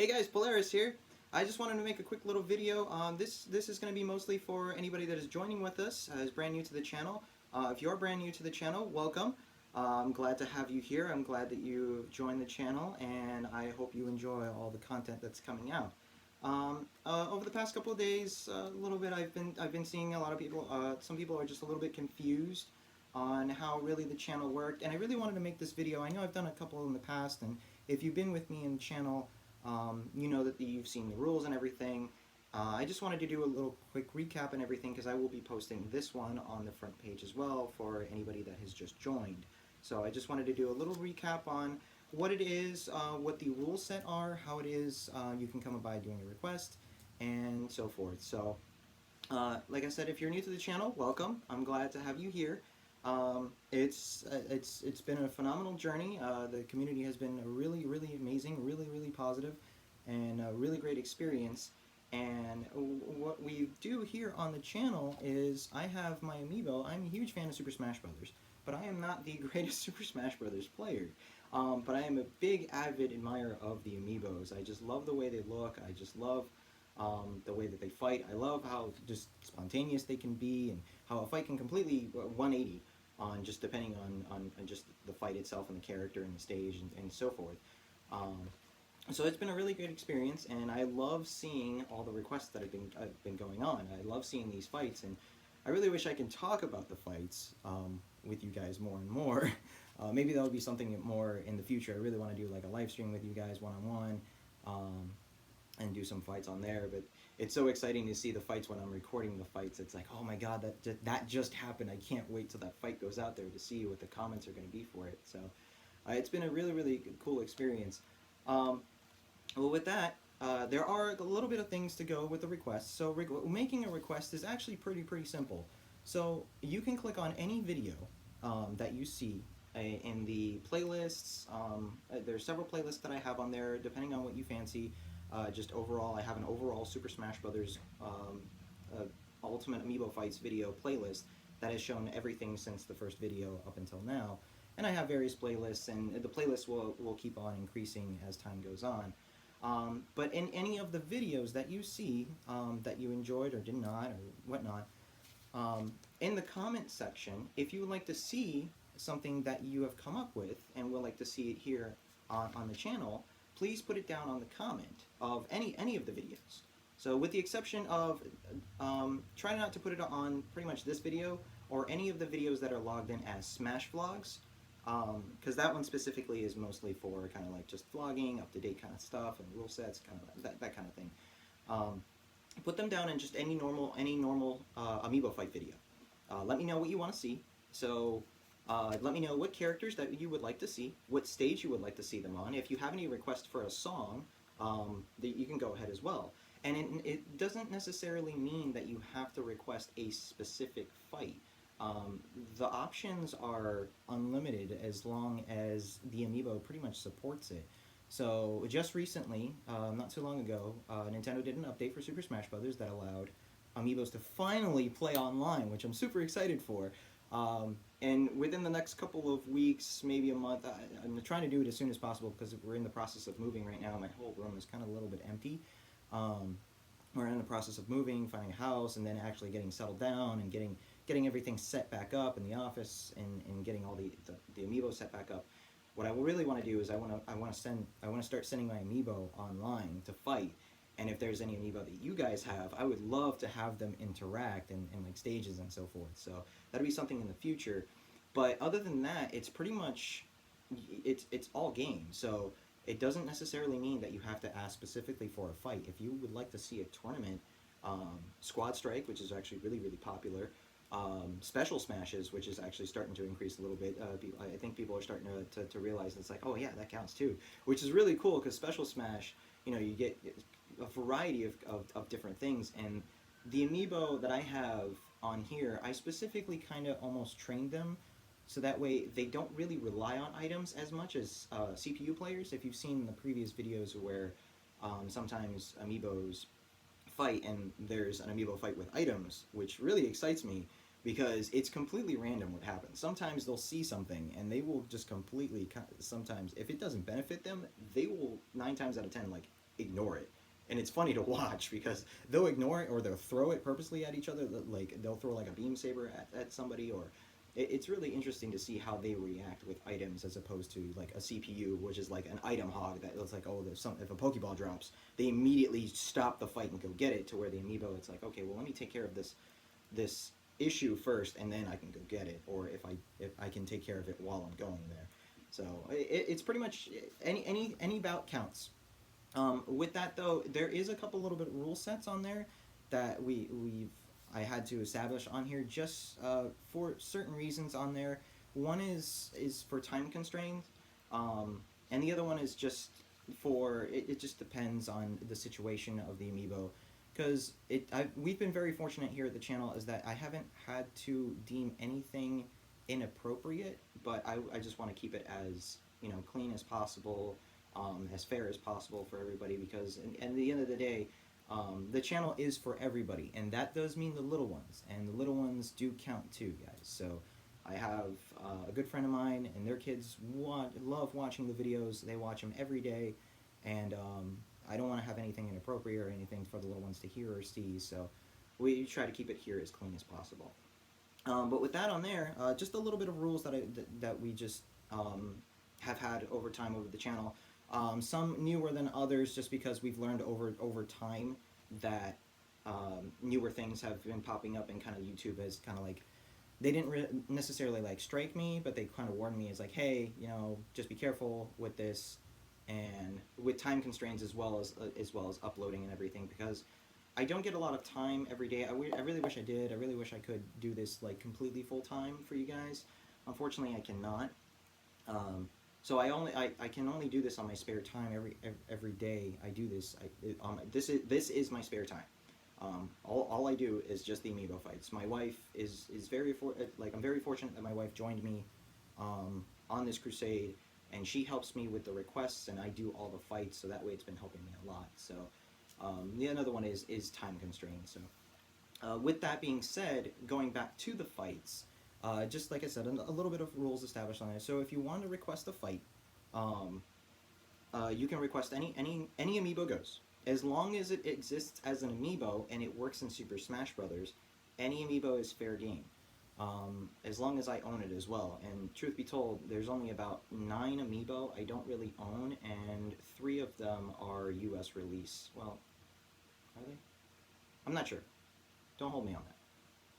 Hey guys, Polaris here. I just wanted to make a quick little video. This is going to be mostly for anybody that is joining with us, is brand new to the channel. If you're brand new to the channel, welcome. I'm glad to have you here. I'm glad that you joined the channel, and I hope you enjoy all the content that's coming out. Over the past couple of days, a little bit, I've been seeing a lot of people. Some people are just a little bit confused on how really the channel worked, and I really wanted to make this video. I know I've done a couple in the past, and if you've been with me in the channel, you know that you've seen the rules and everything. I just wanted to do a little quick recap and everything because I will be posting this one on the front page as well for anybody that has just joined. So I just wanted to do a little recap on what it is, what the rule set are, how it is you can come by doing a request, and so forth. So, like I said, if you're new to the channel, welcome. I'm glad to have you here. It's been a phenomenal journey. The community has been really amazing, really positive, and a really great experience. And what we do here on the channel is I have my Amiibo. I'm a huge fan of Super Smash Brothers, but I am not the greatest Super Smash Brothers player. But I am a big avid admirer of the Amiibos. I just love the way they look. I just love the way that they fight. I love how just spontaneous they can be, and how a fight can completely 180 on just depending on just the fight itself and the character and the stage and so forth. So it's been a really great experience, and I love seeing all the requests that have been going on. I love seeing these fights, and I really wish I can talk about the fights with you guys more and more. Maybe that would be something more in the future. I really want to do like a live stream with you guys one-on-one. And do some fights on there, but it's so exciting to see the fights when I'm recording the fights. It's like, oh my god, that just happened. I can't wait till that fight goes out there to see what the comments are going to be for it. So it's been a really cool experience. Well, with that, there are a little bit of things to go with the requests. So making a request is actually pretty simple. So you can click on any video that you see in the playlists. There's several playlists that I have on there depending on what you fancy. Just overall, I have an overall Super Smash Brothers Ultimate Amiibo Fights video playlist that has shown everything since the first video up until now. And I have various playlists, and the playlist will keep on increasing as time goes on. But in any of the videos that you see that you enjoyed or did not or whatnot, in the comment section, if you would like to see something that you have come up with and would like to see it here on the channel, please put it down on the comment of any of the videos. So with the exception of, try not to put it on pretty much this video or any of the videos that are logged in as Smash Vlogs, because that one specifically is mostly for kind of like just vlogging, up-to-date kind of stuff, and rule sets, kind of that kind of thing. Put them down in just any normal Amiibo fight video. Let me know what you want to see. So let me know what characters that you would like to see, what stage you would like to see them on. If you have any requests for a song, that you can go ahead as well. And it doesn't necessarily mean that you have to request a specific fight. The options are unlimited as long as the Amiibo pretty much supports it. So just recently, not too long ago, Nintendo did an update for Super Smash Brothers that allowed Amiibos to finally play online, which I'm super excited for. And within the next couple of weeks, maybe a month, I'm trying to do it as soon as possible because we're in the process of moving right now. My whole room is kind of a little bit empty. We're in the process of moving, finding a house, and then actually getting settled down and getting everything set back up in the office and getting all the Amiibo set back up. What I really want to do is I want to start sending my Amiibo online to fight. And if there's any Amiibo that you guys have, I would love to have them interact in like stages and so forth. So that'll be something in the future. But other than that, it's pretty much, it's all game. So it doesn't necessarily mean that you have to ask specifically for a fight. If you would like to see a tournament, Squad Strike, which is actually really popular, Special Smashes, which is actually starting to increase a little bit. I think people are starting to realize it's like, oh yeah, that counts too, which is really cool because Special Smash, you know, you get a variety of different things. And the Amiibo that I have on here, I specifically kind of almost trained them so that way they don't really rely on items as much as CPU players. If you've seen the previous videos where sometimes Amiibos fight and there's an Amiibo fight with items, which really excites me because it's completely random what happens. Sometimes they'll see something and they will just completely, sometimes if it doesn't benefit them, they will 9 times out of 10 like ignore it. And it's funny to watch because they'll ignore it or they'll throw it purposely at each other. Like they'll throw like a beam saber at somebody, or it's really interesting to see how they react with items as opposed to like a CPU, which is like an item hog that looks like, oh, there's some, if a Pokeball drops, they immediately stop the fight and go get it. To where the Amiibo, it's like, okay, well, let me take care of this issue first, and then I can go get it, or if I can take care of it while I'm going there. So it's pretty much any bout counts. With that though, there is a couple little bit of rule sets on there that I had to establish on here just for certain reasons on there. One is for time constraints, and the other one is just for it just depends on the situation of the Amiibo. Because we've been very fortunate here at the channel is that I haven't had to deem anything inappropriate, but I just want to keep it as, you know, clean as possible, as fair as possible for everybody, because at the end of the day, the channel is for everybody, and that does mean the little ones, and the little ones do count too, guys. So I have a good friend of mine, and their kids love watching the videos. They watch them every day, and I don't want to have anything inappropriate or anything for the little ones to hear or see, so we try to keep it here as clean as possible. But with that on there, just a little bit of rules that we just have had over time over the channel. Some newer than others, just because we've learned over time that newer things have been popping up, and kind of YouTube has kind of like, they didn't necessarily like strike me, but they kind of warned me as like, hey, you know, just be careful with this, and with time constraints as well as uploading and everything, because I don't get a lot of time every day. I really wish I did. I really wish I could do this like completely full time for you guys. Unfortunately, I cannot. So I can only do this on my spare time. Every day I do this. This is my spare time. All I do is just the Amiibo fights. My wife is very I'm very fortunate that my wife joined me on this crusade, and she helps me with the requests, and I do all the fights. So that way, it's been helping me a lot. So the another one is time constrained. So with that being said, going back to the fights. Just like I said, a little bit of rules established on there. So if you want to request a fight, you can request any Amiibo goes. As long as it exists as an Amiibo and it works in Super Smash Brothers, any Amiibo is fair game. As long as I own it as well. And truth be told, there's only about 9 Amiibo I don't really own, and 3 of them are US release. Well, are they? I'm not sure. Don't hold me on that.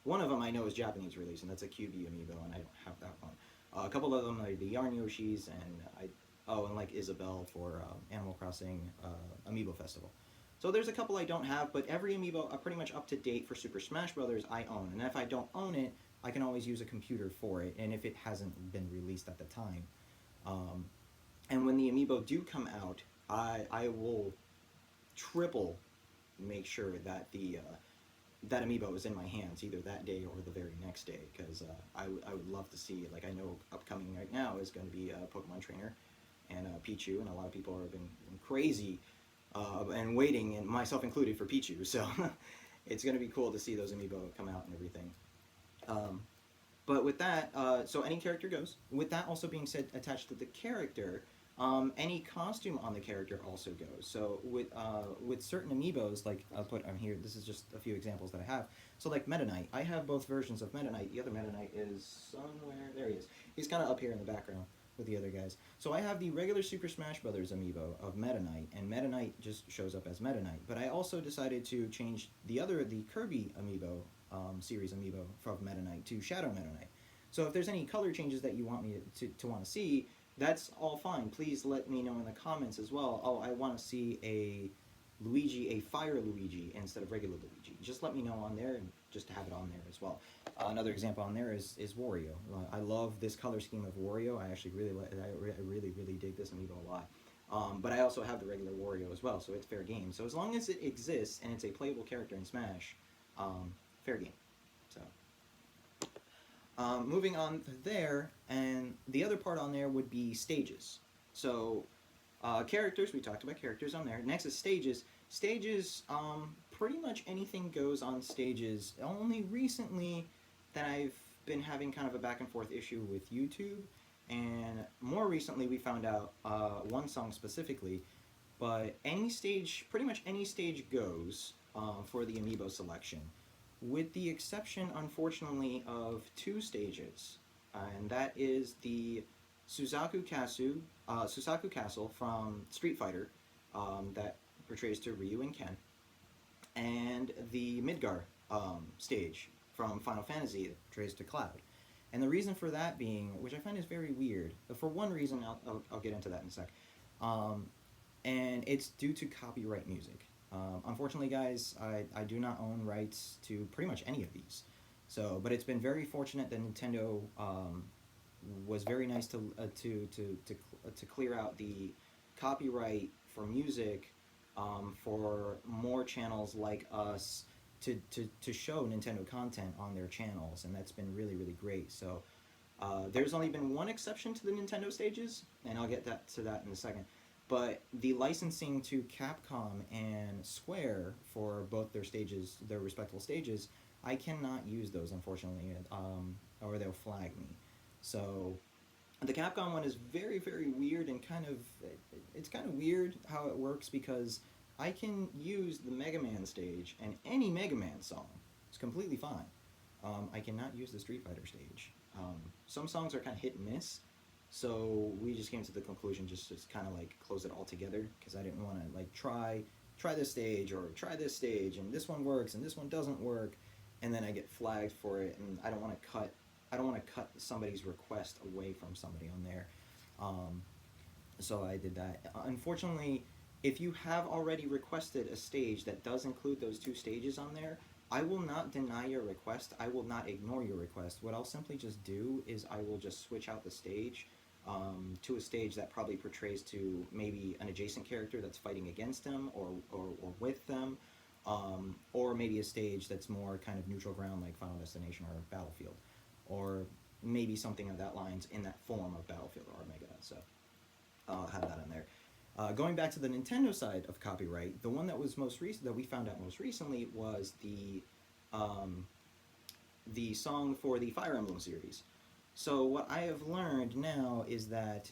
One of them I know is Japanese release, and that's a QB Amiibo, and I don't have that one. A couple of them are the Yarn Yoshis, and and like Isabelle for Animal Crossing Amiibo Festival. So there's a couple I don't have, but every Amiibo pretty much up to date for Super Smash Brothers I own, and if I don't own it, I can always use a computer for it, and if it hasn't been released at the time. And when the Amiibo do come out, I will triple make sure that that Amiibo is in my hands either that day or the very next day, because I would love to see, like, I know upcoming right now is going to be Pokemon Trainer and Pichu, and a lot of people have been crazy and waiting, and myself included, for Pichu, so it's going to be cool to see those Amiibo come out and everything. But with that, so any character goes. With that also being said, attached to the character, any costume on the character also goes. So with certain Amiibos, like I'll put on here, this is just a few examples that I have. So like Meta Knight, I have both versions of Meta Knight. The other Meta Knight is somewhere, there he is. He's kind of up here in the background with the other guys. So I have the regular Super Smash Brothers Amiibo of Meta Knight, and Meta Knight just shows up as Meta Knight. But I also decided to change the Kirby Amiibo, series Amiibo from Meta Knight to Shadow Meta Knight. So if there's any color changes that you want me to want to see, that's all fine. Please let me know in the comments as well. Oh, I want to see a Fire Luigi instead of regular Luigi. Just let me know on there, and just to have it on there as well. Another example on there is Wario. I love this color scheme of Wario. I actually really dig this Amiibo a lot. But I also have the regular Wario as well, so it's fair game. So as long as it exists and it's a playable character in Smash, fair game. So. Moving on there, and the other part on there would be stages. So characters, we talked about characters on there. Next is stages. Stages, pretty much anything goes on stages. Only recently that I've been having kind of a back and forth issue with YouTube, and more recently we found out one song specifically. but any stage, pretty much any stage goes for the Amiibo selection, with the exception, unfortunately, of two stages, and that is the Suzaku Castle from Street Fighter, that portrays to Ryu and Ken, and the Midgar stage from Final Fantasy that portrays to Cloud. And the reason for that being, which I find is very weird, for one reason, I'll get into that in a sec, um, and it's due to copyright music. Unfortunately, guys, I do not own rights to pretty much any of these. So, but it's been very fortunate that Nintendo was very nice to clear out the copyright for music for more channels like us to show Nintendo content on their channels, and that's been really, really great. So there's only been one exception to the Nintendo stages, and I'll get to that in a second. But the licensing to Capcom and Square for both their stages, their respectable stages, I cannot use those, unfortunately, or they'll flag me. So the Capcom one is very, very weird, and it's kind of weird how it works, because I can use the Mega Man stage and any Mega Man song. It's completely fine. I cannot use the Street Fighter stage. Some songs are kind of hit and miss, so we just came to the conclusion just kind of like close it all together, because I didn't want to like try this stage or try this stage, and this one works and this one doesn't work, and then I get flagged for it, and I don't want to cut somebody's request away from somebody on there. So I did that. Unfortunately, if you have already requested a stage that does include those two stages on there, I will not deny your request. I will not ignore your request. What I'll simply just do is I will just switch out the stage to a stage that probably portrays to maybe an adjacent character that's fighting against them or with them, or maybe a stage that's more kind of neutral ground like Final Destination or Battlefield, or maybe something of that lines in that form of Battlefield or Omega. So I'll have that in there. Going back to the Nintendo side of copyright, the one that was most recent, that we found out most recently, was the song for the Fire Emblem series. So what I have learned now is that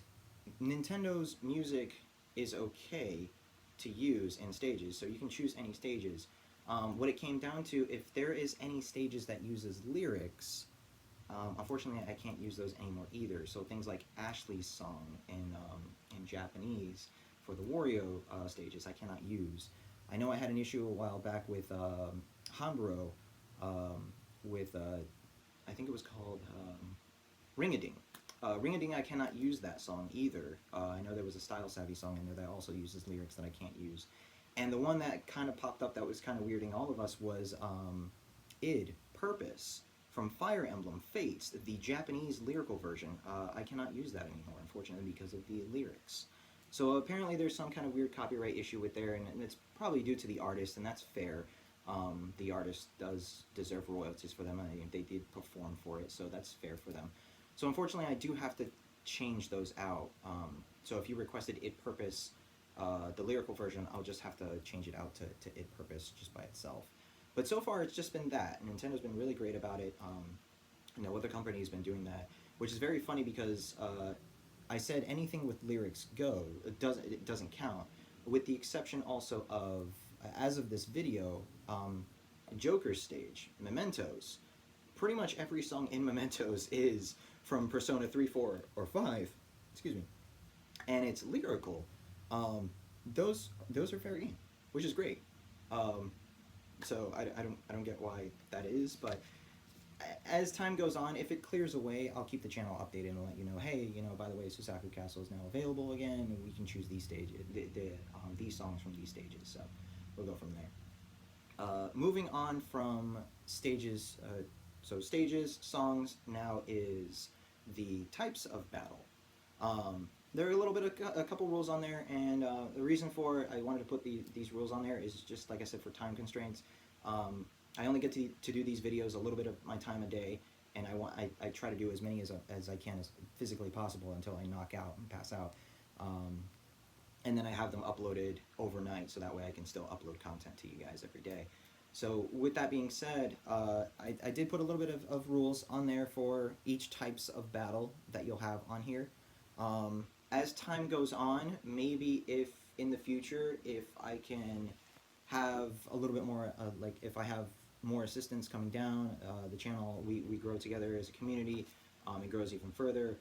Nintendo's music is okay to use in stages, so you can choose any stages. What it came down to, if there is any stages that uses lyrics, unfortunately I can't use those anymore either. So things like Ashley's song in Japanese for the Wario stages I cannot use. I know I had an issue a while back with Hamburo, with I think it was called Ring-a-Ding. Ring-a-Ding, I cannot use that song either. I know there was a Style Savvy song in there that also uses lyrics that I can't use. And the one that kind of popped up that was kind of weirding all of us was Purpose, from Fire Emblem Fates, the Japanese lyrical version. I cannot use that anymore, unfortunately, because of the lyrics. So apparently there's some kind of weird copyright issue with there, and it's probably due to the artist, and that's fair. The artist does deserve royalties for them, and they did perform for it, so that's fair for them. So unfortunately I do have to change those out. So if you requested It Purpose, the lyrical version, I'll just have to change it out to It Purpose just by itself. But so far it's just been that. Nintendo's been really great about it. No other company's been doing that, which is very funny because I said anything with lyrics go. It doesn't count, with the exception also of, as of this video, Joker's stage, Mementos. Pretty much every song in Mementos is from Persona 3, 4, or 5, excuse me, and it's lyrical. Those are fair game, which is great. So I don't get why that is, but as time goes on, if it clears away, I'll keep the channel updated and let you know, hey, by the way, Suzaku Castle is now available again, and we can choose these stages, these songs from these stages. So we'll go from there. Moving on from stages, so stages, songs, now is the types of battle. There are a couple rules on there, and the reason for I wanted to put these rules on there is just, like I said, for time constraints. I only get to do these videos a little bit of my time a day, and I try to do as many as I can as physically possible until I knock out and pass out. And then I have them uploaded overnight, so that way I can still upload content to you guys every day. So with that being said, I did put a little bit of rules on there for each types of battle that you'll have on here. As time goes on, maybe if in the future, if I can have a little bit more, like if I have more assistance coming down, the channel, we grow together as a community, it grows even further.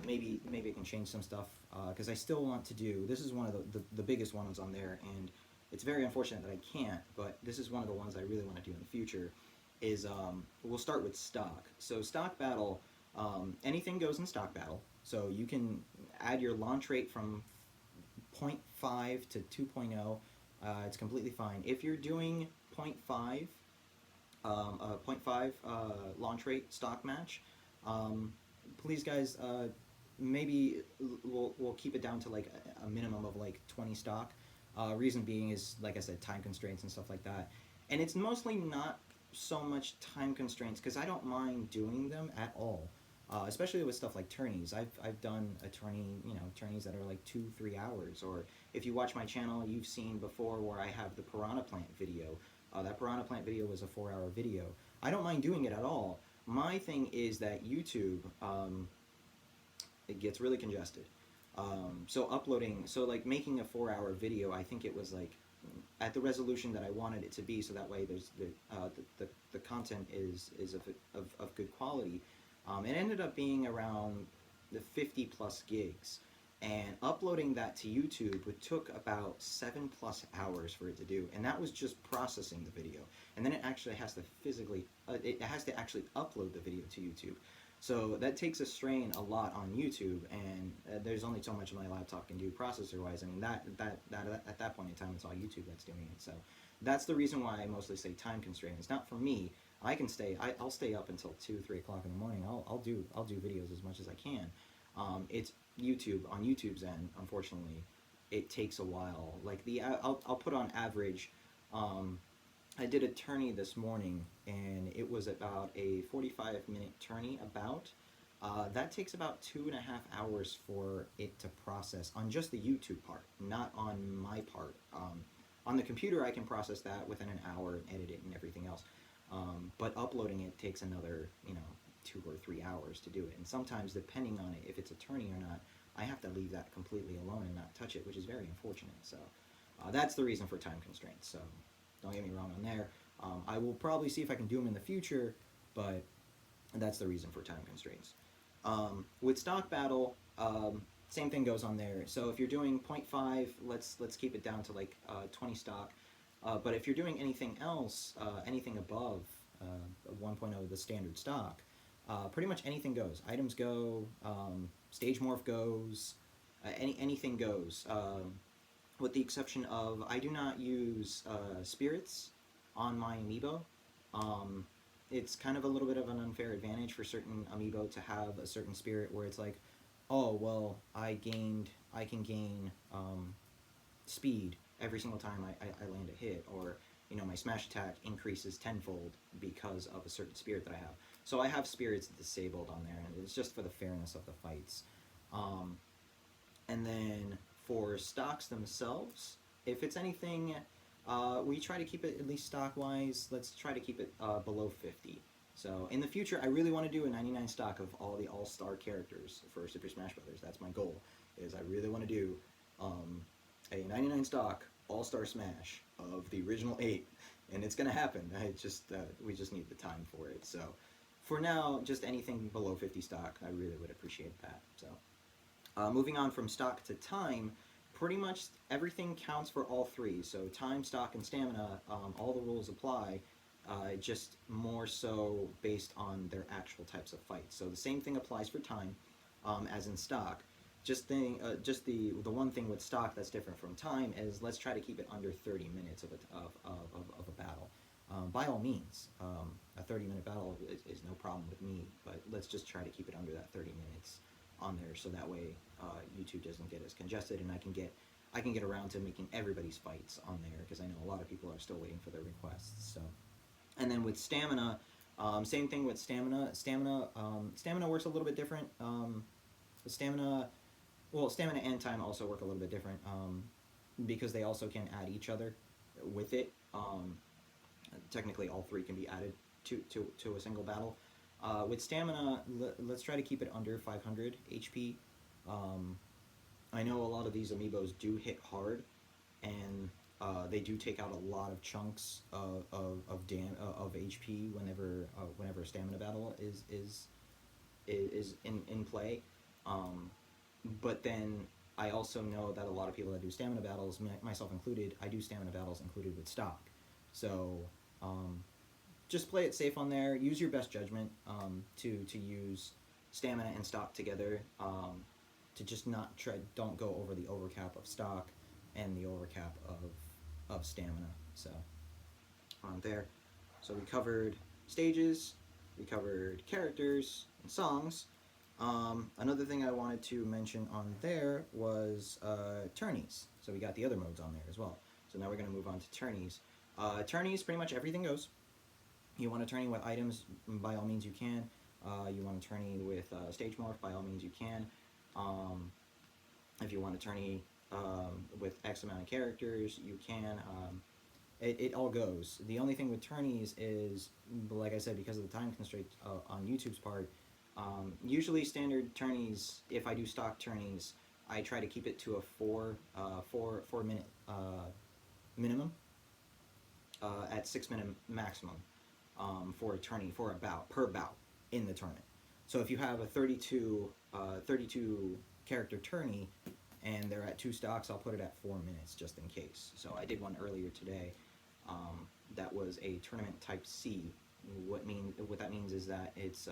Maybe I can change some stuff, because I still want to do, this is one of the biggest ones on there, and it's very unfortunate that I can't, but this is one of the ones I really want to do in the future, is we'll start with stock. So stock battle, anything goes in stock battle, so you can add your launch rate from 0.5 to 2.0. It's completely fine. If you're doing 0.5, a 0.5 launch rate stock match, please guys, maybe we'll keep it down to like a minimum of like 20 stock. Reason being is, like I said, time constraints and stuff like that. And it's mostly not so much time constraints, because I don't mind doing them at all. Especially with stuff like tourneys. I've done a tourney, tourneys that are like 2-3 hours. Or if you watch my channel, you've seen before where I have the piranha plant video. That piranha plant video was a 4-hour video. I don't mind doing it at all. My thing is that YouTube, it gets really congested. So like making a 4-hour video, I think it was like at the resolution that I wanted it to be, so that way there's the content is of good quality. It ended up being around the 50 plus gigs, and uploading that to YouTube, it took about 7+ hours for it to do, and that was just processing the video. And then it actually has to physically, it has to actually upload the video to YouTube. So that takes a strain a lot on YouTube, and there's only so much my laptop can do processor-wise. I mean, that at that point in time, it's all YouTube that's doing it. So that's the reason why I mostly say time constraint. It's not for me. I'll stay up until 2-3 o'clock in the morning. I'll do videos as much as I can. It's YouTube, on YouTube's end, unfortunately, it takes a while. Like I'll put on average. I did a tourney this morning, and it was about a 45-minute tourney. That takes about 2.5 hours for it to process on just the YouTube part, not on my part. On the computer, I can process that within an hour and edit it and everything else. But uploading it takes another, 2 or 3 hours to do it. And sometimes, depending on it, if it's a tourney or not, I have to leave that completely alone and not touch it, which is very unfortunate. So that's the reason for time constraints. So don't get me wrong on there. I will probably see if I can do them in the future, but that's the reason for time constraints. With stock battle, same thing goes on there. So if you're doing 0.5, let's keep it down to like 20 stock. But if you're doing anything else, anything above 1.0, the standard stock, pretty much anything goes. Items go, stage morph goes, anything goes. With the exception of, I do not use spirits on my Amiibo. It's kind of a little bit of an unfair advantage for certain Amiibo to have a certain spirit where it's like, oh, well, I can gain speed every single time I land a hit, or my smash attack increases tenfold because of a certain spirit that I have. So I have spirits disabled on there, and it's just for the fairness of the fights. And then for stocks themselves, if it's anything, we try to keep it, at least stock-wise, let's try to keep it below 50. So in the future, I really want to do a 99 stock of all the all-star characters for Super Smash Brothers. That's my goal, is I really want to do a 99 stock all-star Smash of the original 8, and it's going to happen. We just need the time for it. So for now, just anything below 50 stock, I really would appreciate that. So moving on from stock to time, pretty much everything counts for all three. So time, stock, and stamina, all the rules apply, just more so based on their actual types of fights. So the same thing applies for time as in stock. Just the one thing with stock that's different from time is let's try to keep it under 30 minutes of a battle. By all means, a 30-minute battle is no problem with me, but let's just try to keep it under that 30 minutes on there, so that way YouTube doesn't get as congested, and I can get around to making everybody's fights on there, because I know a lot of people are still waiting for their requests. So, and then with stamina, same thing with stamina. Stamina works a little bit different. Stamina and time also work a little bit different, because they also can add each other with it. Technically, all three can be added to a single battle. With stamina, let's try to keep it under 500 HP. I know a lot of these Amiibos do hit hard, They do take out a lot of chunks of HP whenever a stamina battle is in play. Um, but then I also know that a lot of people that do stamina battles, myself included, I do stamina battles included with stock. So um, just play it safe on there. Use your best judgment to use stamina and stock together. To just not try, don't go over the overcap of stock and the overcap of stamina. So on there. So we covered stages, we covered characters and songs. Another thing I wanted to mention on there was tourneys. So we got the other modes on there as well. So now we're going to move on to tourneys. Tourneys, pretty much everything goes. You want to tourney with items, by all means you can. You want to tourney with stage morph, by all means you can. If you want to tourney with X amount of characters, you can. It all goes. The only thing with tourneys is, like I said, because of the time constraint on YouTube's part, usually standard tourneys, if I do stock tourneys, I try to keep it to a 4 minute minimum at 6 minute maximum for a tourney, for a bout, per bout in the tournament. So if you have a 32 character tourney and they're at 2 stocks, I'll put it at 4 minutes just in case. So I did one earlier today that was a tournament type C. What that means is that it's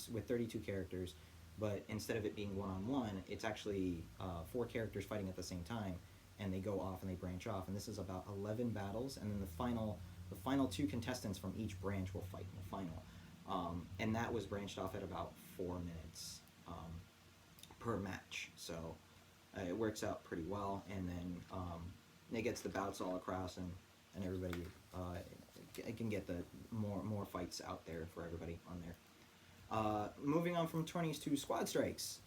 with 32 characters, but instead of it being one-on-one, it's actually 4 characters fighting at the same time, and they go off and they branch off. And this is about 11 battles, and then the final 2 contestants from each branch will fight in the final. And that was branched off at about 4 minutes per match. So it works out pretty well, and then it gets the bouts all across, and everybody can get the more fights out there for everybody on there. Moving on from tourneys to squad strikes.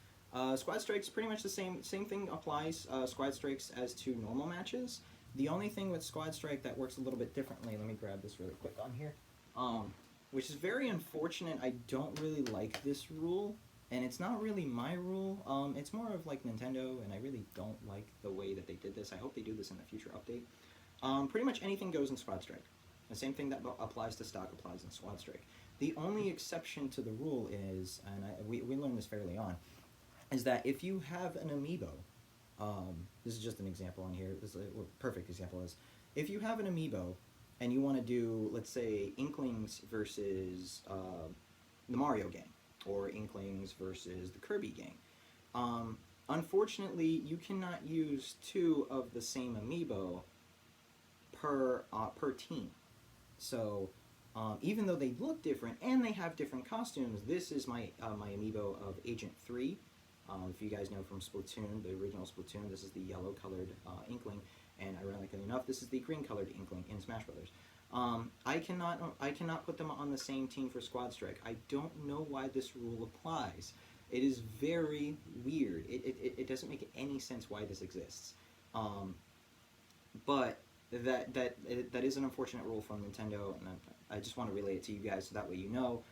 Squad strikes, pretty much the same thing applies. Squad strikes as to normal matches. The only thing with squad strike that works a little bit differently, let me grab this really quick on here, which is very unfortunate. I don't really like this rule, and it's not really my rule. It's more of like Nintendo, and I really don't like the way that they did this. I hope they do this in a future update. Pretty much anything goes in squad strike. The same thing that applies to stock applies in squad strike. The only exception to the rule is, and we learned this fairly on, is that if you have an Amiibo, this is just an example on here, this is a perfect example is, if you have an Amiibo and you want to do, let's say, Inklings versus the Mario game, or Inklings versus the Kirby game, unfortunately you cannot use 2 of the same Amiibo per team. So even though they look different and they have different costumes, this is my Amiibo of Agent 3. If you guys know from Splatoon, the original Splatoon, this is the yellow colored Inkling, and ironically enough, this is the green colored Inkling in Smash Brothers. I cannot put them on the same team for Squad Strike. I don't know why this rule applies. It is very weird. It doesn't make any sense why this exists. But that is an unfortunate rule from Nintendo, and I just want to relay it to you guys so that way you know.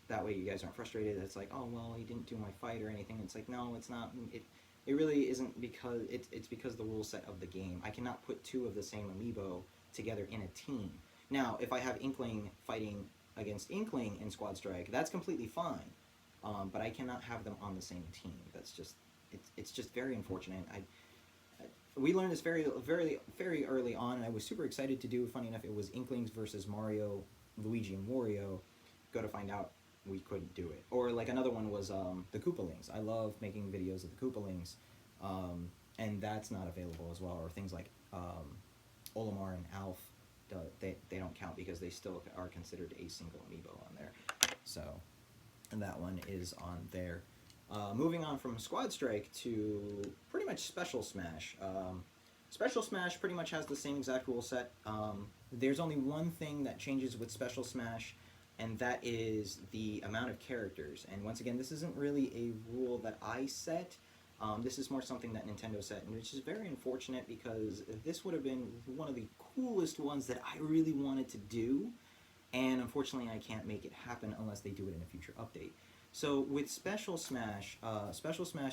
That way you guys aren't frustrated. It's like, oh well, he didn't do my fight or anything. It's like, no, it's not. It really isn't, because it's because the rule set of the game. I cannot put 2 of the same Amiibo together in a team. Now, if I have Inkling fighting against Inkling in Squad Strike, that's completely fine. But I cannot have them on the same team. That's just it's just very unfortunate. We learned this very early on, and I was super excited to do. Funny enough, it was Inklings versus Mario, Luigi, and Wario. Go to find out, we couldn't do it. Or like another one was the Koopalings. I love making videos of the Koopalings, and that's not available as well. Or things like Olimar and Alf, they don't count because they still are considered a single Amiibo on there. So, and that one is on there. Moving on from Squad Strike to pretty much Special Smash. Special Smash pretty much has the same exact rule set. There's only one thing that changes with Special Smash, and that is the amount of characters. And once again, this isn't really a rule that I set. This is more something that Nintendo set, and which is very unfortunate because this would have been one of the coolest ones that I really wanted to do, and unfortunately I can't make it happen unless they do it in a future update. So with Special Smash,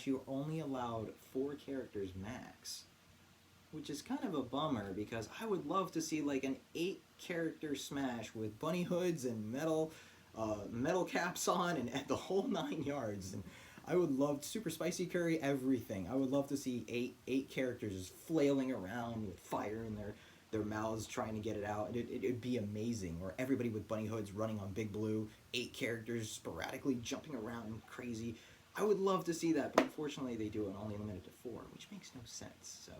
you're only allowed 4 characters max, which is kind of a bummer because I would love to see like an 8-character Smash with bunny hoods and metal caps on and the whole 9 yards. And I would love super spicy curry, everything. I would love to see eight characters just flailing around with fire in their mouths trying to get it out. It'd be amazing. Or everybody with bunny hoods running on Big Blue, 8 characters sporadically jumping around crazy. I would love to see that, but unfortunately they do it only limited to 4, which makes no sense. So,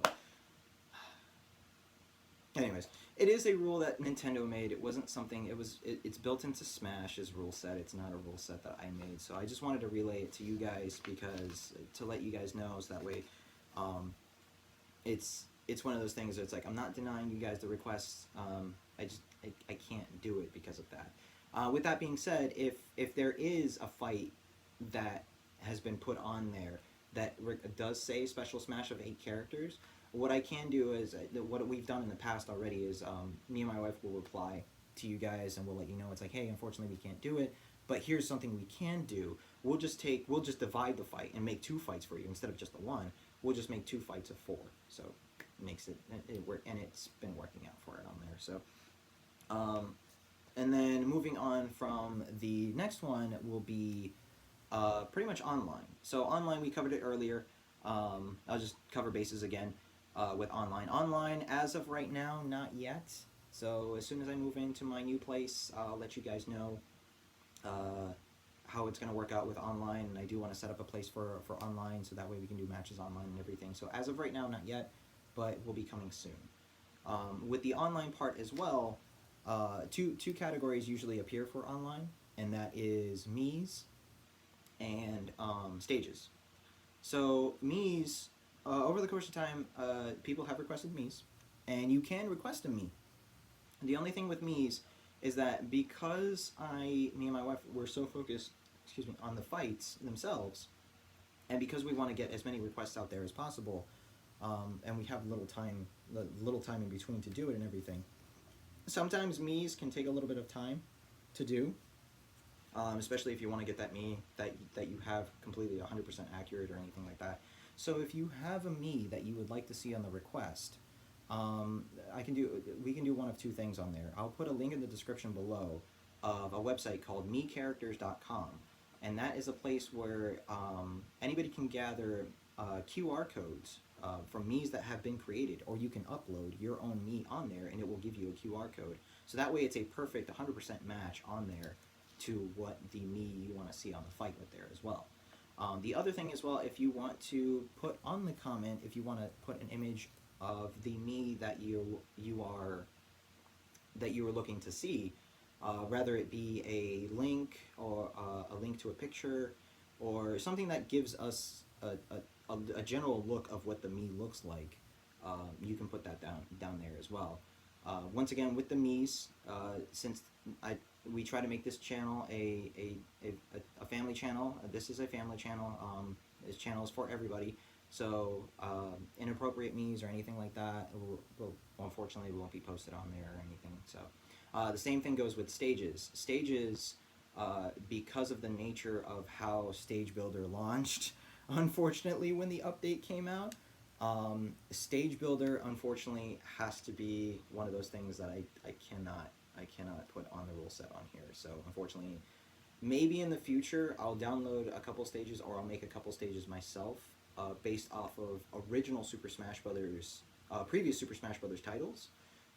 anyways, it is a rule that Nintendo made. It wasn't something. It's built into Smash's rule set. It's not a rule set that I made. So I just wanted to relay it to you guys because to let you guys know, so that way, it's one of those things. That it's like I'm not denying you guys the requests. I can't do it because of that. With that being said, if there is a fight that has been put on there that does say special Smash of 8 characters, what I can do is, what we've done in the past already is, me and my wife will reply to you guys and we'll let you know, it's like, hey, unfortunately we can't do it, but here's something we can do. We'll just divide the fight and make 2 fights for you instead of just the 1. We'll just make 2 fights of 4. So it makes it work, and it's been working out for it on there. So, and then moving on from the next one will be pretty much online. So online, we covered it earlier. I'll just cover bases again with online. Online, as of right now, not yet. So as soon as I move into my new place, I'll let you guys know how it's going to work out with online. And I do want to set up a place for online, so that way we can do matches online and everything. So as of right now, not yet, but will be coming soon. With the online part as well, two categories usually appear for online, and that is Mii's and stages. So Mii's, over the course of time, people have requested Mii's, and you can request a Mii. The only thing with Mii's is that because me and my wife were so focused, on the fights themselves, and because we want to get as many requests out there as possible, and we have little time in between to do it and everything, sometimes Mii's can take a little bit of time to do. Especially if you want to get that Mii that you have completely 100% accurate or anything like that. So if you have a Mii that you would like to see on the request, we can do one of 2 things on there. I'll put a link in the description below of a website called MiiCharacters.com, and that is a place where anybody can gather QR codes from Mii's that have been created, or you can upload your own Mii on there and it will give you a QR code. So that way it's a perfect 100% match on there to what the Mii you want to see on the fight with there as well. The other thing as well, if you want to put on the comment, if you want to put an image of the Mii that you were looking to see, whether it be a link or a link to a picture or something that gives us a general look of what the Mii looks like, you can put that down there as well. Once again, with the Mii's, since we try to make this channel a family channel. This is a family channel. This channel is for everybody. So inappropriate Mii's or anything like that, unfortunately, won't be posted on there or anything. So the same thing goes with stages. Stages, because of the nature of how Stage Builder launched, unfortunately, when the update came out, Stage Builder unfortunately has to be one of those things that I cannot put on the rule set on here. So unfortunately, maybe in the future I'll download a couple stages, or I'll make a couple stages myself based off of original Super Smash Brothers, previous Super Smash Brothers titles.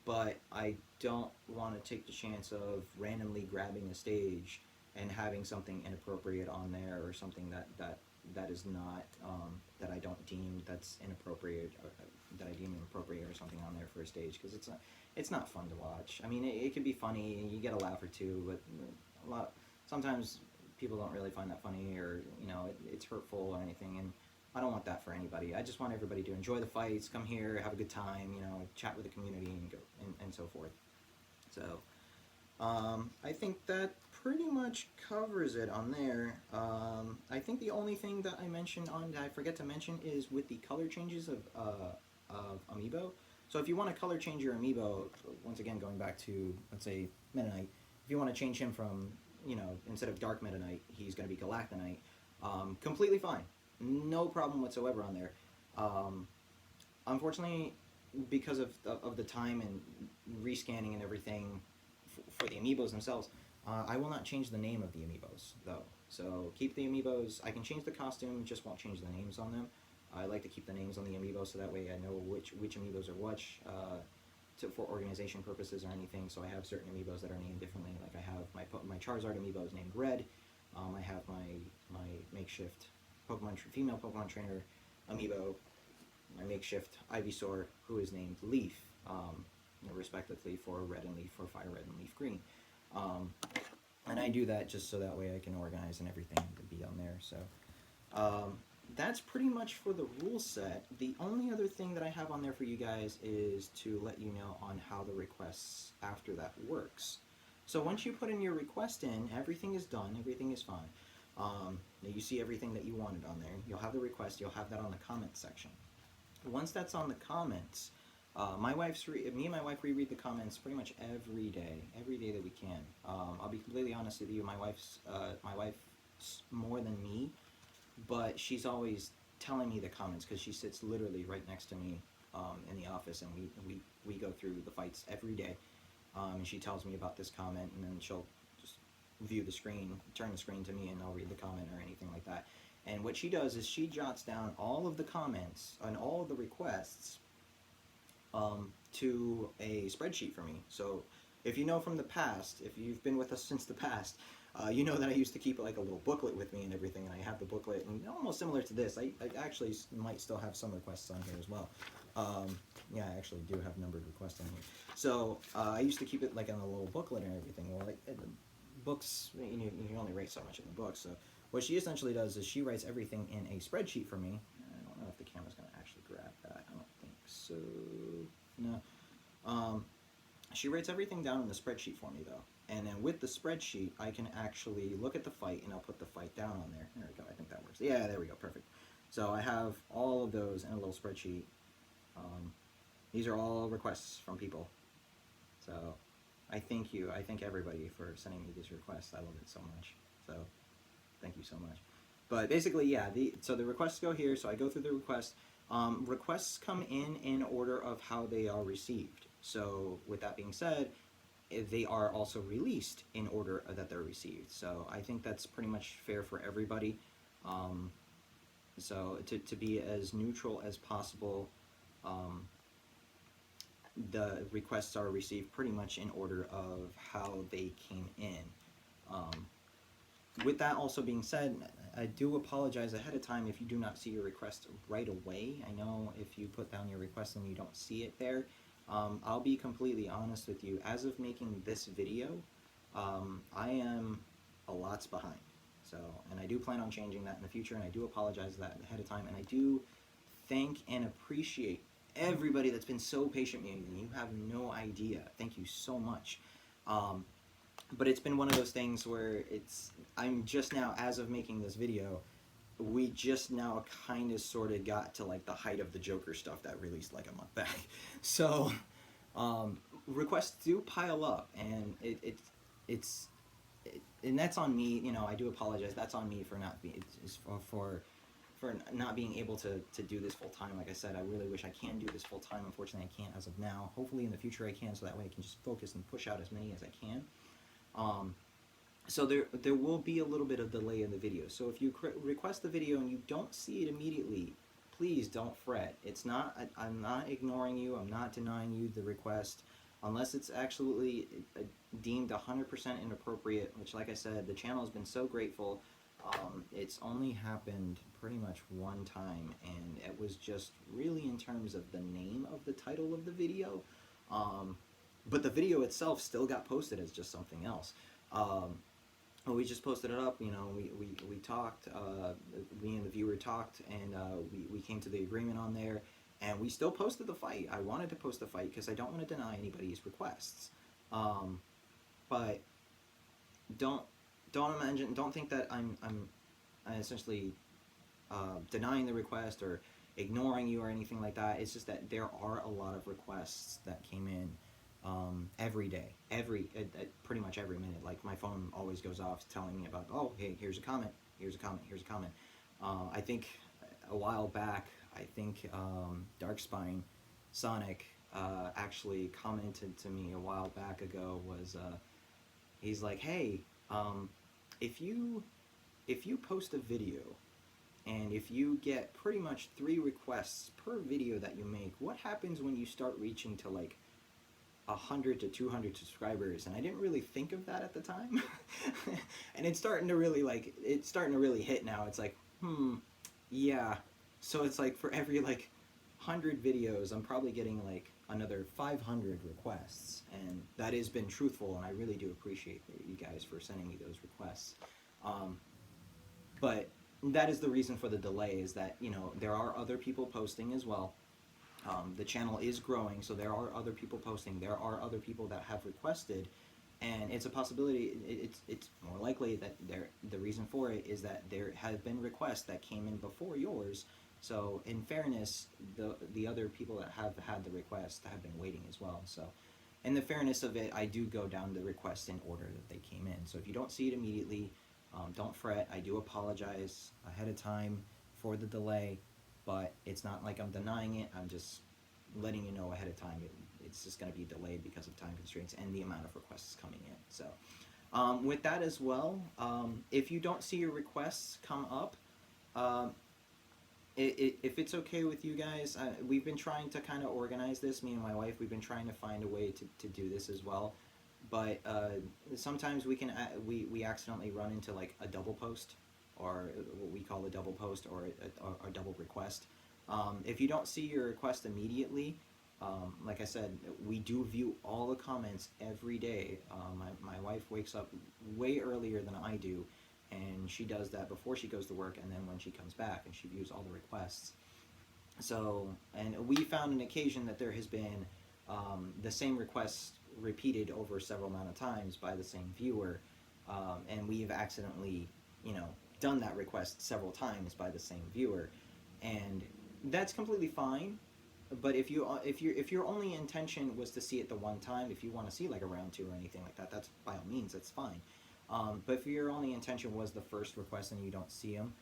But I don't want to take the chance of randomly grabbing a stage and having something inappropriate on there, or something that is not, that I don't deem that's inappropriate, or that I deem inappropriate or something on there for a stage, because it's not fun to watch. I mean, it can be funny, you get a laugh or two, but sometimes people don't really find that funny, or it's hurtful or anything, and I don't want that for anybody. I just want everybody to enjoy the fights, come here, have a good time, chat with the community and so forth. So I think that pretty much covers it on there. I think the only thing that I forget to mention is with the color changes of Amiibo. So if you want to color change your Amiibo, once again going back to, let's say, Meta Knight, if you want to change him from, instead of Dark Meta Knight, he's going to be Galactonite, completely fine. No problem whatsoever on there. Unfortunately, because of the time and rescanning and everything for the amiibos themselves, I will not change the name of the amiibos though. So keep the amiibos. I can change the costume, just won't change the names on them. I like to keep the names on the amiibo so that way I know which amiibos are which, for organization purposes or anything. So I have certain amiibos that are named differently. Like I have my Charizard amiibo is named Red. I have my makeshift female Pokemon trainer amiibo, my makeshift Ivysaur, who is named Leaf, respectively for Red and Leaf, for Fire Red and Leaf Green. And I do that just so that way I can organize and everything to be on there. So that's pretty much for the rule set. The only other thing that I have on there for you guys is to let you know on how the requests after that works. So once you put in your request in, everything is done, everything is fine. You see everything that you wanted on there. You'll have the request, you'll have that on the comments section. Once that's on the comments, me and my wife reread the comments pretty much every day that we can. I'll be completely honest with you, my wife's more than me, but she's always telling me the comments because she sits literally right next to me in the office, and we go through the fights every day. And she tells me about this comment, and then she'll just view the screen, turn the screen to me, and I'll read the comment or anything like that. And what she does is she jots down all of the comments and all of the requests to a spreadsheet for me. So if you know from the past, if you've been with us since the past, you know that I used to keep like a little booklet with me and everything, and I have the booklet, and almost similar to this. I actually might still have some requests on here as well. Yeah, I actually do have numbered requests on here. So I used to keep it like in a little booklet and everything. Well, like the books, you only write so much in the book. So what she essentially does is she writes everything in a spreadsheet for me. I don't know if the camera's going to actually grab that. I don't think so. No. She writes everything down in the spreadsheet for me, though. And then with the spreadsheet, I can actually look at the fight, and I'll put the fight down on there. There we go. I think that works. Yeah, there we go. Perfect. So I have all of those in a little spreadsheet. These are all requests from people. So I thank you. I thank everybody for sending me these requests. I love it so much. So thank you so much. But basically, yeah, so the requests go here. So I go through the requests. Requests come in order of how they are received. So with that being said, they are also released in order that they're received. So I think that's pretty much fair for everybody. So to be as neutral as possible, the requests are received pretty much in order of how they came in. With that also being said, I do apologize ahead of time if you do not see your request right away. I know if you put down your request and you don't see it there. I'll be completely honest with you. As of making this video, I am a lots behind. So, and I do plan on changing that in the future, and I do apologize for that ahead of time. And I do thank and appreciate everybody that's been so patient with me. You have no idea. Thank you so much. But it's been one of those things where I'm just now, as of making this video, we just now kind of sort of got to like the height of the Joker stuff that released like a month back. So requests do pile up, and and that's on me. You know, I do apologize. That's on me for not being for not being able to do this full time. Like I said, I really wish I can do this full time. Unfortunately, I can't as of now. Hopefully in the future I can, so that way I can just focus and push out as many as I can. So there will be a little bit of delay in the video. So if you request the video and you don't see it immediately, please don't fret. I'm not ignoring you. I'm not denying you the request, unless it's absolutely deemed 100% inappropriate. Which, like I said, the channel has been so grateful. It's only happened pretty much one time, and it was just really in terms of the name of the title of the video. But the video itself still got posted as just something else. We just posted it up, you know, we talked, me and the viewer talked, and we came to the agreement on there, and we still posted the fight. I wanted to post the fight because I don't want to deny anybody's requests. But don't think that I'm essentially denying the request or ignoring you or anything like that. It's just that there are a lot of requests that came in every day, pretty much every minute. Like my phone always goes off telling me about, oh, hey, here's a comment, here's a comment, here's a comment. I think a while back, Darkspine Sonic actually commented to me a while back ago was he's like, hey, um, if you post a video and if you get pretty much 3 requests per video that you make, what happens when you start reaching to like 100 to 200 subscribers? And I didn't really think of that at the time. And it's starting to really hit now. It's like, yeah. So it's like for every like 100 videos, I'm probably getting like another 500 requests, and that has been truthful, and I really do appreciate you guys for sending me those requests. Um, but that is the reason for the delay, is that, you know, there are other people posting as well. The channel is growing, so there are other people posting. There are other people that have requested, and it's a possibility. It's more likely that the reason for it is that there have been requests that came in before yours. So in fairness, the other people that have had the request have been waiting as well. So in the fairness of it, I do go down the requests in order that they came in. So if you don't see it immediately, don't fret. I do apologize ahead of time for the delay, but it's not like I'm denying it. I'm just letting you know ahead of time. It's just going to be delayed because of time constraints and the amount of requests coming in. So with that as well, if you don't see your requests come up, if it's okay with you guys, we've been trying to kind of organize this, me and my wife. We've been trying to find a way to do this as well. But sometimes we accidentally run into like a double post, or what we call a double post, or a double request. If you don't see your request immediately, like I said, we do view all the comments every day. My wife wakes up way earlier than I do, and she does that before she goes to work, and then when she comes back, and she views all the requests. So, and we found an occasion that there has been the same request repeated over several amount of times by the same viewer, and we've accidentally, you know, done that request several times by the same viewer, and that's completely fine. But if your only intention was to see it the one time, if you want to see like a round 2 or anything like that, that's by all means, that's fine. But if your only intention was the first request and you don't see them,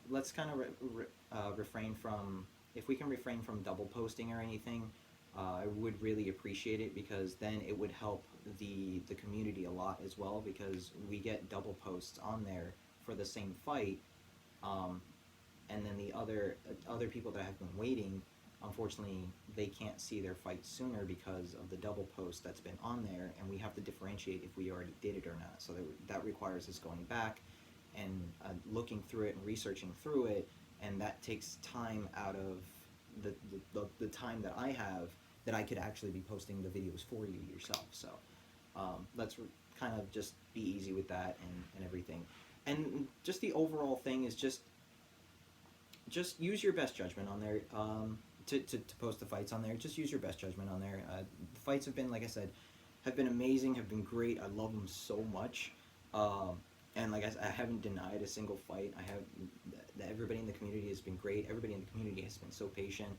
let's kind of refrain from, if we can refrain from double posting or anything, I would really appreciate it, because then it would help the community a lot as well, because we get double posts on there for the same fight, and then the other people that have been waiting, unfortunately, they can't see their fight sooner because of the double post that's been on there, and we have to differentiate if we already did it or not. So that requires us going back and looking through it and researching through it, and that takes time out of the time that I have, that I could actually be posting the videos for you yourself. So let's kind of just be easy with that and everything. And just the overall thing is just use your best judgment on there. To post the fights on there, just use your best judgment on there. The fights have been, like I said, have been amazing, have been great. I love them so much. And like I haven't denied a single fight. Everybody in the community has been great. Everybody in the community has been so patient.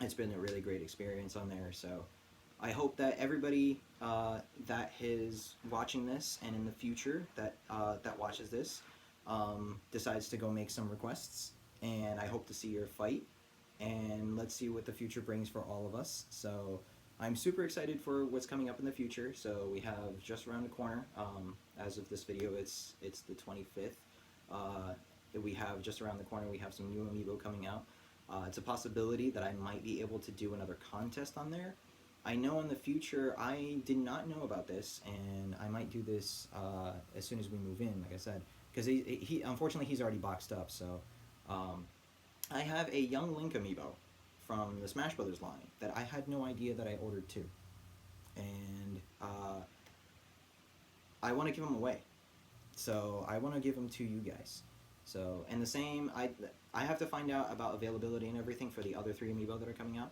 It's been a really great experience on there. So I hope that everybody that is watching this, and in the future that watches this, decides to go make some requests. And I hope to see your fight. And let's see what the future brings for all of us. So I'm super excited for what's coming up in the future. So we have just around the corner, as of this video, it's the 25th. We have just around the corner, we have some new Amiibo coming out. It's a possibility that I might be able to do another contest on there. I know in the future, I did not know about this, and I might do this as soon as we move in, like I said, because he unfortunately he's already boxed up. So I have a Young Link Amiibo from the Smash Brothers line that I had no idea that I ordered too, and I want to give them away. So I want to give them to you guys. So, and the same, I have to find out about availability and everything for the other 3 Amiibo that are coming out.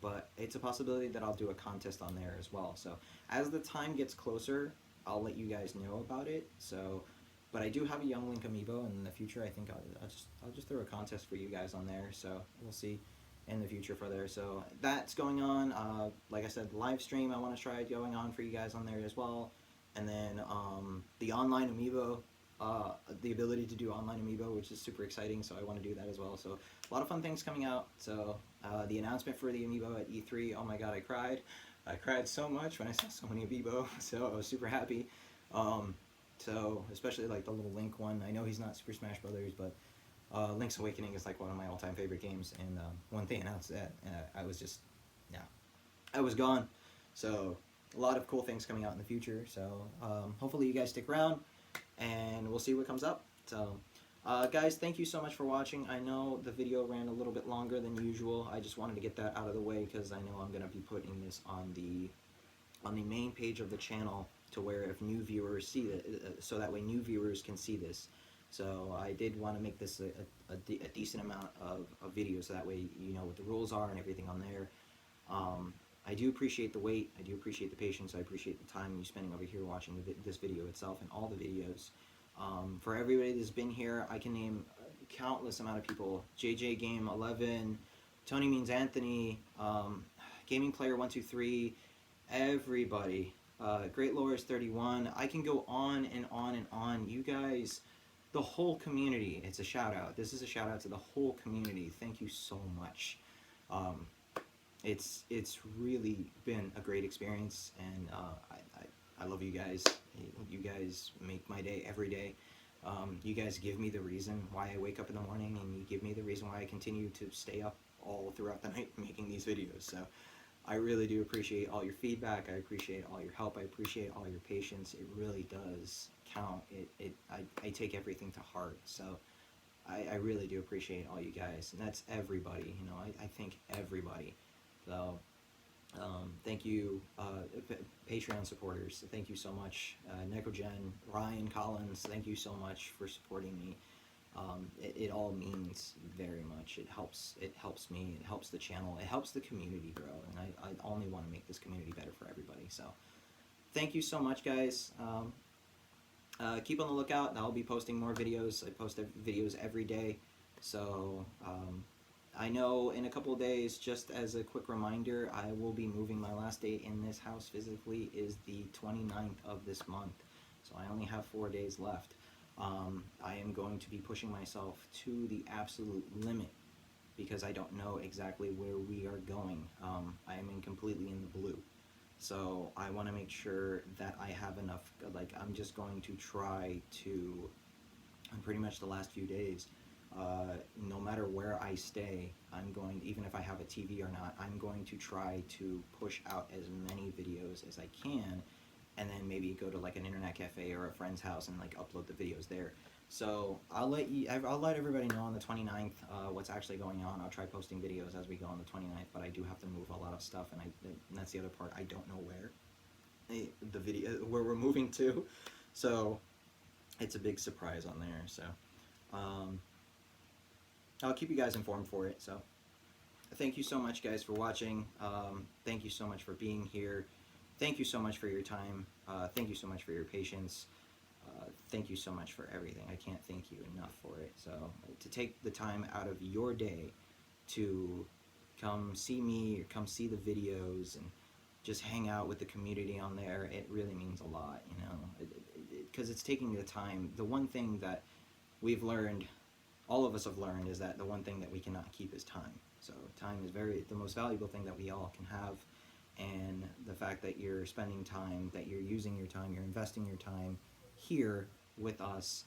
But it's a possibility that I'll do a contest on there as well. So as the time gets closer, I'll let you guys know about it. So, but I do have a Young Link Amiibo, and in the future, I think I'll just throw a contest for you guys on there. So we'll see in the future for there. So that's going on. Like I said, live stream, I want to try going on for you guys on there as well. And then the online Amiibo, the ability to do online Amiibo, which is super exciting. So I want to do that as well. So a lot of fun things coming out. So the announcement for the Amiibo at E3. Oh my God, I cried. I cried so much when I saw so many Amiibo. So I was super happy. So especially like the little Link one. I know he's not Super Smash Brothers, but Link's Awakening is like one of my all-time favorite games. And when they announced that, I was just, yeah, I was gone. So a lot of cool things coming out in the future. So hopefully you guys stick around, and we'll see what comes up. So guys, thank you so much for watching. I know the video ran a little bit longer than usual. I just wanted to get that out of the way because I know I'm going to be putting this on the main page of the channel, to where if new viewers see it, so that way new viewers can see this. So I did want to make this a decent amount of videos, so that way you know what the rules are and everything on there. I do appreciate the wait, I do appreciate the patience, I appreciate the time you spending over here watching this video itself and all the videos. For everybody that's been here, I can name a countless amount of people. JJ Game 11, Tony Means Anthony, Gaming Player 123, everybody, Great Lores 31. I can go on and on and on. You guys, the whole community, it's a shout out. This is a shout out to the whole community. Thank you so much. It's really been a great experience, and I love you guys. You guys make my day every day. You guys give me the reason why I wake up in the morning, and you give me the reason why I continue to stay up all throughout the night making these videos. So I really do appreciate all your feedback. I appreciate all your help. I appreciate all your patience. It really does count. I take everything to heart. So I really do appreciate all you guys, and that's everybody. You know, I thank everybody. So thank you, Patreon supporters. Thank you so much, Necogen, Ryan Collins. Thank you so much for supporting me. It all means very much. It helps me. It helps the channel. It helps the community grow. And I only want to make this community better for everybody. So thank you so much, guys. Keep on the lookout. I'll be posting more videos. I post videos every day. So I know in a couple of days, just as a quick reminder, I will be moving. My last day in this house physically is the 29th of this month. So I only have 4 days left. I am going to be pushing myself to the absolute limit because I don't know exactly where we are going. I am completely in the blue. So I want to make sure that I have enough, like I'm just going to try to, on pretty much the last few days, no matter where I stay, I'm going, even if I have a TV or not, I'm going to try to push out as many videos as I can, and then maybe go to like an internet cafe or a friend's house and like upload the videos there. So I'll let everybody know on the 29th what's actually going on. I'll try posting videos as we go on the 29th, but I do have to move a lot of stuff, and that's the other part. I don't know where we're moving to, so it's a big surprise on there. So I'll keep you guys informed for it. So thank you so much, guys, for watching. Thank you so much for being here. Thank you so much for your time. Thank you so much for your patience. Thank you so much for everything. I can't thank you enough for it. So to take the time out of your day to come see me or come see the videos and just hang out with the community on there, it really means a lot, you know, because it's taking the time. The one thing that we've learned, all of us have learned, is that the one thing that we cannot keep is time. So time is the most valuable thing that we all can have, and the fact that you're spending time, that you're using your time, you're investing your time here with us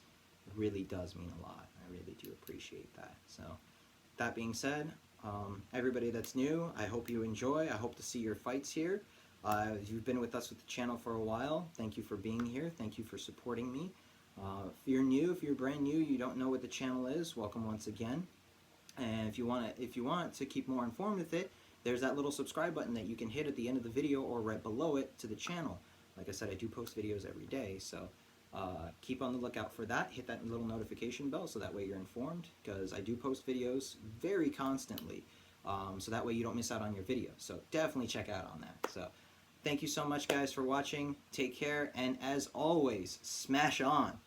really does mean a lot. I really do appreciate that. So that being said, everybody that's new, I hope you enjoy. I hope to see your fights here. If you've been with us with the channel for a while, thank you for being here. Thank you for supporting me. If you're new, if you're brand new, you don't know what the channel is, welcome once again. And if you want to keep more informed with it, there's that little subscribe button that you can hit at the end of the video or right below it to the channel. Like I said, I do post videos every day, so keep on the lookout for that. Hit that little notification bell so that way you're informed, because I do post videos very constantly, so that way you don't miss out on your videos. So definitely check out on that. So thank you so much, guys, for watching. Take care, and as always, smash on.